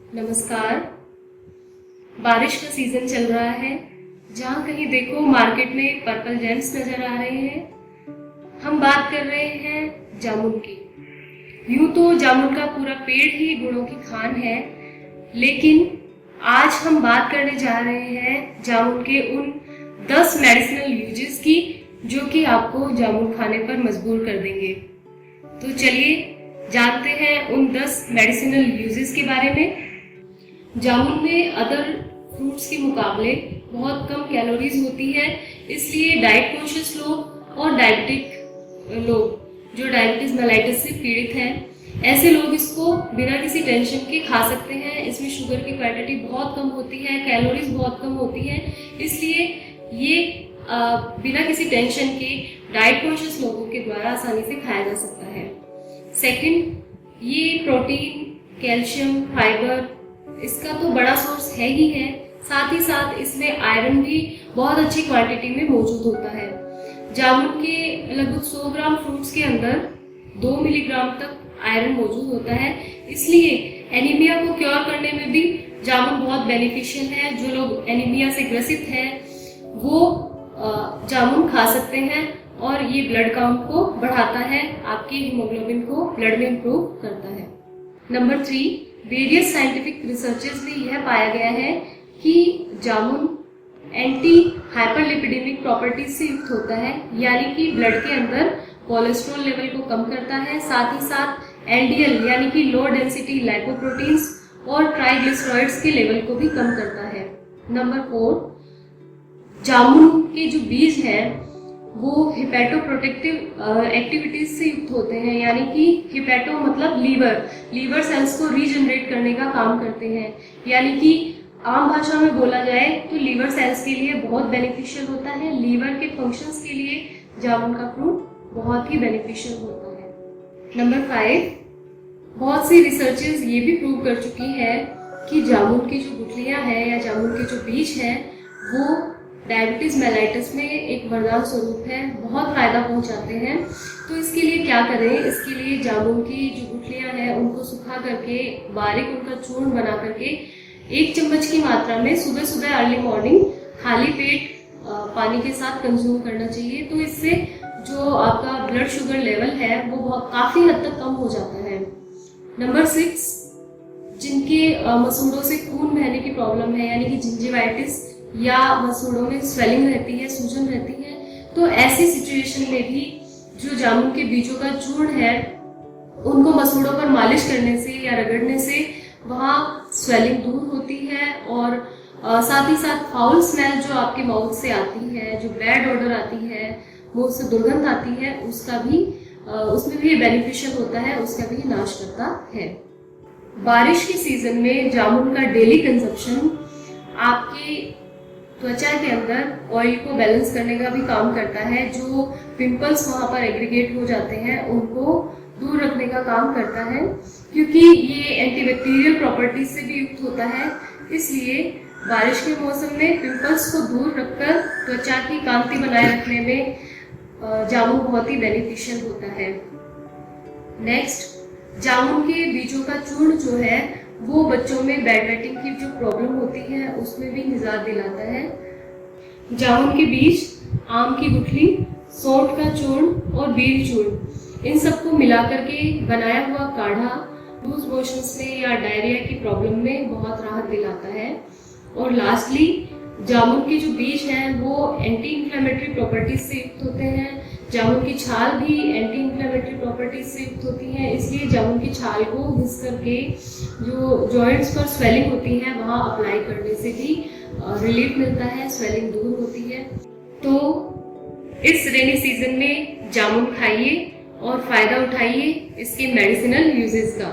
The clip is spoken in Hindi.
नमस्कार। बारिश का सीजन चल रहा है। जहाँ कहीं देखो मार्केट में पर्पल जेम्स नजर आ रहे हैं। हम बात कर रहे हैं जामुन की। यूं तो जामुन का पूरा पेड़ ही गुणों की खान है, लेकिन आज हम बात करने जा रहे हैं जामुन के उन 10 मेडिसिनल यूजेस की जो कि आपको जामुन खाने पर मजबूर कर देंगे। तो चलिए जानते हैं उन 10 मेडिसिनल यूजेस के बारे में। जामुन में अदर फ्रूट्स के मुकाबले बहुत कम कैलोरीज होती है, इसलिए डाइट कॉन्शियस लोग और डायबिटिक लोग जो डायबिटीज मेलाइटिस से पीड़ित हैं, ऐसे लोग इसको बिना किसी टेंशन के खा सकते हैं। इसमें शुगर की क्वांटिटी बहुत कम होती है, कैलोरीज बहुत कम होती है, इसलिए ये बिना किसी टेंशन के डाइट कॉन्शियस लोगों के द्वारा आसानी से खाया जा सकता है। सेकंड, ये प्रोटीन, कैल्शियम, फाइबर इसका तो बड़ा सोर्स है ही है, साथ ही साथ इसमें आयरन भी बहुत अच्छी क्वांटिटी में मौजूद होता है। जामुन के लगभग 100 ग्राम फ्रूट्स के अंदर 2 मिलीग्राम तक आयरन मौजूद होता है, इसलिए एनीमिया को क्योर करने में भी जामुन बहुत बेनिफिशियल है। जो लोग एनीमिया से ग्रसित हैं वो जामुन खा सकते हैं और ये ब्लड काउंट को बढ़ाता है, आपके हीमोग्लोबिन को ब्लड में इम्प्रूव करता है। नंबर 3, वेरियस साइंटिफिक रिसर्चेस में यह पाया गया है कि जामुन एंटी हाइपरलिपिडेमिक प्रॉपर्टीज से युक्त होता है, यानी कि ब्लड के अंदर कोलेस्ट्रॉल लेवल को कम करता है, साथ ही साथ एलडीएल यानी कि लो डेंसिटी लाइपोप्रोटीन्स और ट्राइग्लिसराइड्स के लेवल को भी कम करता है। नंबर 4, जामुन के जो बीज हैं वो हिपैटोप्रोटेक्टिव एक्टिविटीज से युक्त होते हैं, यानी कि हिपैटो मतलब लीवर सेल्स को रीजनरेट करने का काम करते हैं, यानी कि आम भाषा में बोला जाए तो लीवर सेल्स के लिए बहुत बेनिफिशियल होता है। लीवर के फंक्शंस के लिए जामुन का फ्रूट बहुत ही बेनिफिशियल होता है। नंबर 5, बहुत सी रिसर्चेस ये भी प्रूव कर चुकी है कि जामुन की जो गुठलियां हैं या जामुन के जो बीज हैं वो डायबिटीज मेलाइटिस में एक वरदान स्वरूप है, बहुत फायदा पहुंचाते हैं। तो इसके लिए क्या करें? इसके लिए जामुन की जो गुठलियां हैं उनको सुखा करके बारीक उनका चूर्ण बना करके 1 चम्मच की मात्रा में सुबह सुबह अर्ली मॉर्निंग खाली पेट पानी के साथ कंज्यूम करना चाहिए। तो इससे जो आपका ब्लड शुगर लेवल है वो बहुत काफी हद तक कम हो जाता है। नंबर 6, जिनके मसूड़ों से खून बहने की प्रॉब्लम है, यानी कि जिंजिवाइटिस या मसूड़ों में स्वेलिंग रहती है, सूजन रहती है, तो ऐसी सिचुएशन में भी जो जामुन के बीजों का चूर्ण है उनको मसूड़ों पर मालिश करने से या रगड़ने से वहाँ स्वेलिंग दूर होती है और साथ ही साथ फाउल स्मेल जो आपके माउथ से आती है, जो बैड ऑडर आती है, मुंह से दुर्गंध आती है, उसका भी उसमें भी बेनिफिशियल होता है, उसका भी नाश करता है। बारिश के सीजन में जामुन का डेली कंजप्शन आपकी त्वचा के अंदर ऑयल को बैलेंस करने का भी काम करता है। जो पिंपल्स वहाँ पर एग्रीगेट हो जाते हैं उनको दूर रखने का काम करता है, क्योंकि ये एंटीबैक्टीरियल प्रॉपर्टीज से भी युक्त होता है। इसलिए बारिश के मौसम में पिंपल्स को दूर रखकर त्वचा की कांति बनाए रखने में जामुन बहुत ही बेनिफिशियल होता है। नेक्स्ट, जामुन के बीजों का चूर्ण जो है वो बच्चों में बेड वेटिंग की जो प्रॉब्लम होती है उसमें भी निजात दिलाता है। जामुन के बीज, आम की गुठली, सौंठ का चूर्ण और बेल चूर्ण, इन सबको मिलाकर के बनाया हुआ काढ़ा लूज मोशंस में या डायरिया की प्रॉब्लम में बहुत राहत दिलाता है। और लास्टली, जामुन के जो बीज हैं वो एंटी इंफ्लेमेटरी प्रॉपर्टीज से युक्त होते हैं। जामुन की छाल भी एंटी इंफ्लेमेटरी प्रॉपर्टीज से युक्त होती है, इसलिए जामुन की छाल को घिस करके जो जॉइंट्स पर स्वेलिंग होती है वहाँ अप्लाई करने से भी रिलीफ मिलता है, स्वेलिंग दूर होती है। तो इस रेनी सीजन में जामुन खाइए और फायदा उठाइए इसके मेडिसिनल यूजेस का।